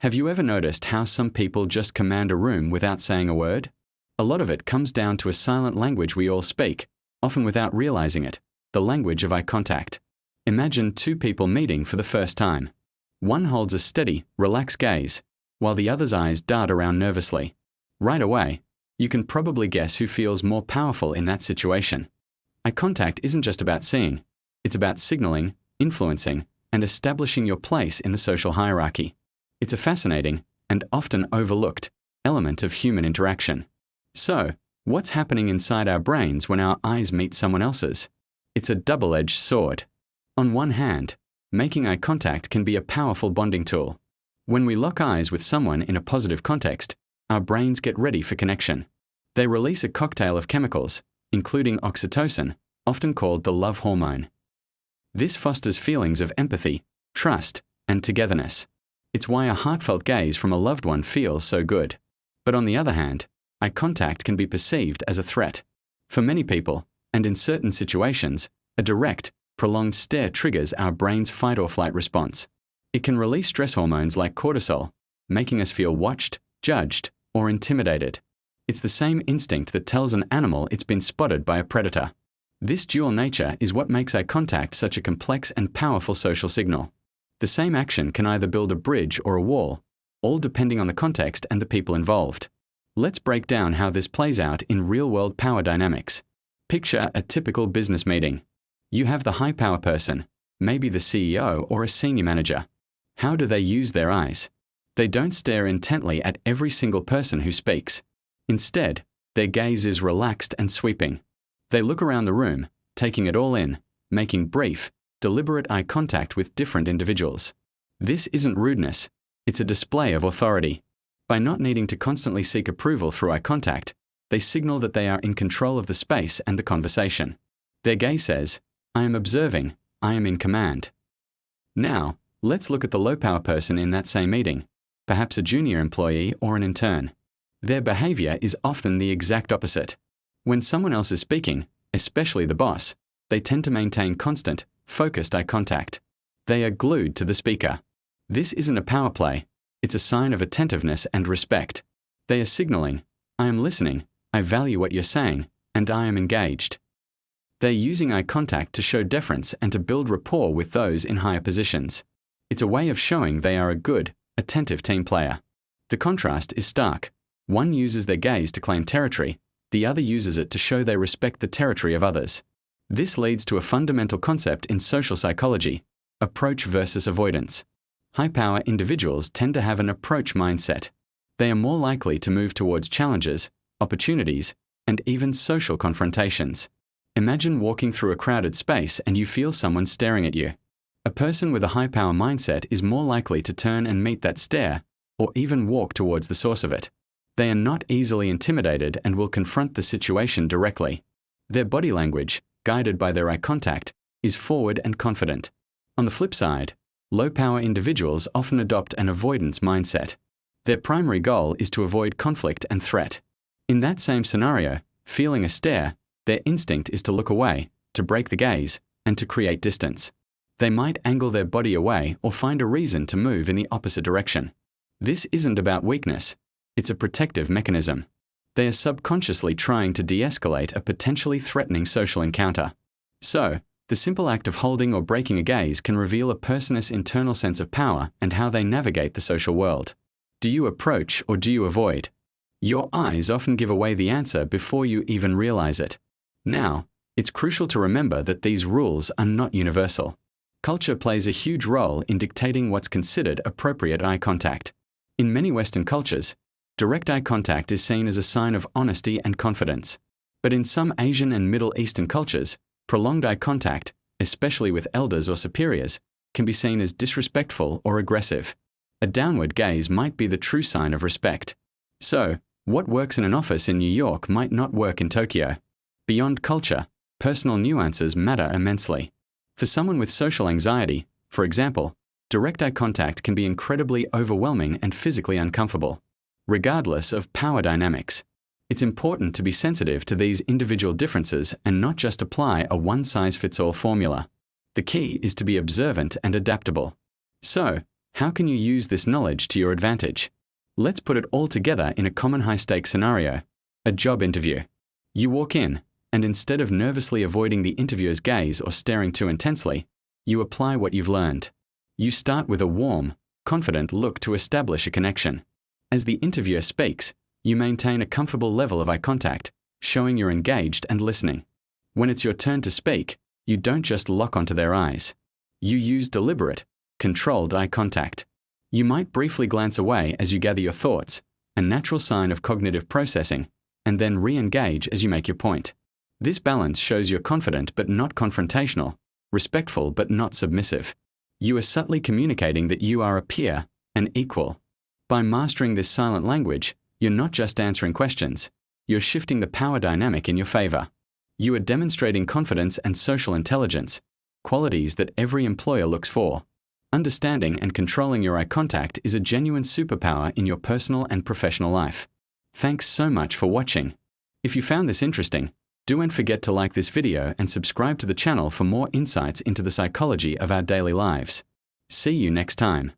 Have you ever noticed how some people just command a room without saying a word? A lot of it comes down to a silent language we all speak, often without realizing it, the language of eye contact. Imagine two people meeting for the first time. One holds a steady, relaxed gaze, while the other's eyes dart around nervously. Right away, you can probably guess who feels more powerful in that situation. Eye contact isn't just about seeing, it's about signaling, influencing, and establishing your place in the social hierarchy. It's a fascinating, and often overlooked, element of human interaction. So, what's happening inside our brains when our eyes meet someone else's? It's a double-edged sword. On one hand, making eye contact can be a powerful bonding tool. When we lock eyes with someone in a positive context, our brains get ready for connection. They release a cocktail of chemicals, including oxytocin, often called the love hormone. This fosters feelings of empathy, trust, and togetherness. It's why a heartfelt gaze from a loved one feels so good. But on the other hand, eye contact can be perceived as a threat. For many people, and in certain situations, a direct, prolonged stare triggers our brain's fight-or-flight response. It can release stress hormones like cortisol, making us feel watched, judged, or intimidated. It's the same instinct that tells an animal it's been spotted by a predator. This dual nature is what makes eye contact such a complex and powerful social signal. The same action can either build a bridge or a wall, all depending on the context and the people involved. Let's break down how this plays out in real-world power dynamics. Picture a typical business meeting. You have the high-power person, maybe the CEO or a senior manager. How do they use their eyes? They don't stare intently at every single person who speaks. Instead, their gaze is relaxed and sweeping. They look around the room, taking it all in, making brief, deliberate eye contact with different individuals. This isn't rudeness, it's a display of authority. By not needing to constantly seek approval through eye contact, they signal that they are in control of the space and the conversation. Their gaze says, "I am observing, I am in command." Now, let's look at the low-power person in that same meeting, perhaps a junior employee or an intern. Their behavior is often the exact opposite. When someone else is speaking, especially the boss, they tend to maintain constant, focused eye contact. They are glued to the speaker. This isn't a power play, it's a sign of attentiveness and respect. They are signaling, "I am listening, I value what you're saying, and I am engaged." They're using eye contact to show deference and to build rapport with those in higher positions. It's a way of showing they are a good, attentive team player. The contrast is stark. One uses their gaze to claim territory, the other uses it to show they respect the territory of others. This leads to a fundamental concept in social psychology: approach versus avoidance. High-power individuals tend to have an approach mindset. They are more likely to move towards challenges, opportunities, and even social confrontations. Imagine walking through a crowded space and you feel someone staring at you. A person with a high-power mindset is more likely to turn and meet that stare, or even walk towards the source of it. They are not easily intimidated and will confront the situation directly. Their body language, guided by their eye contact, is forward and confident. On the flip side, low-power individuals often adopt an avoidance mindset. Their primary goal is to avoid conflict and threat. In that same scenario, feeling a stare, their instinct is to look away, to break the gaze, and to create distance. They might angle their body away or find a reason to move in the opposite direction. This isn't about weakness, it's a protective mechanism. They are subconsciously trying to de-escalate a potentially threatening social encounter. So, the simple act of holding or breaking a gaze can reveal a person's internal sense of power and how they navigate the social world. Do you approach or do you avoid? Your eyes often give away the answer before you even realize it. Now, it's crucial to remember that these rules are not universal. Culture plays a huge role in dictating what's considered appropriate eye contact. In many Western cultures, direct eye contact is seen as a sign of honesty and confidence. But in some Asian and Middle Eastern cultures, prolonged eye contact, especially with elders or superiors, can be seen as disrespectful or aggressive. A downward gaze might be the true sign of respect. So, what works in an office in New York might not work in Tokyo. Beyond culture, personal nuances matter immensely. For someone with social anxiety, for example, direct eye contact can be incredibly overwhelming and physically uncomfortable. Regardless of power dynamics, it's important to be sensitive to these individual differences and not just apply a one-size-fits-all formula. The key is to be observant and adaptable. So, How can you use this knowledge to your advantage? Let's put it all together in a common high-stakes scenario, a job interview. You walk in, and instead of nervously avoiding the interviewer's gaze or staring too intensely, you apply what you've learned. You start with a warm, confident look to establish a connection. As the interviewer speaks, you maintain a comfortable level of eye contact, showing you're engaged and listening. When it's your turn to speak, you don't just lock onto their eyes. You use deliberate, controlled eye contact. You might briefly glance away as you gather your thoughts, a natural sign of cognitive processing, and then re-engage as you make your point. This balance shows you're confident but not confrontational, respectful but not submissive. You are subtly communicating that you are a peer, an equal. By mastering this silent language, you're not just answering questions, you're shifting the power dynamic in your favor. You are demonstrating confidence and social intelligence, qualities that every employer looks for. Understanding and controlling your eye contact is a genuine superpower in your personal and professional life. Thanks so much for watching. If you found this interesting, don't forget to like this video and subscribe to the channel for more insights into the psychology of our daily lives. See you next time.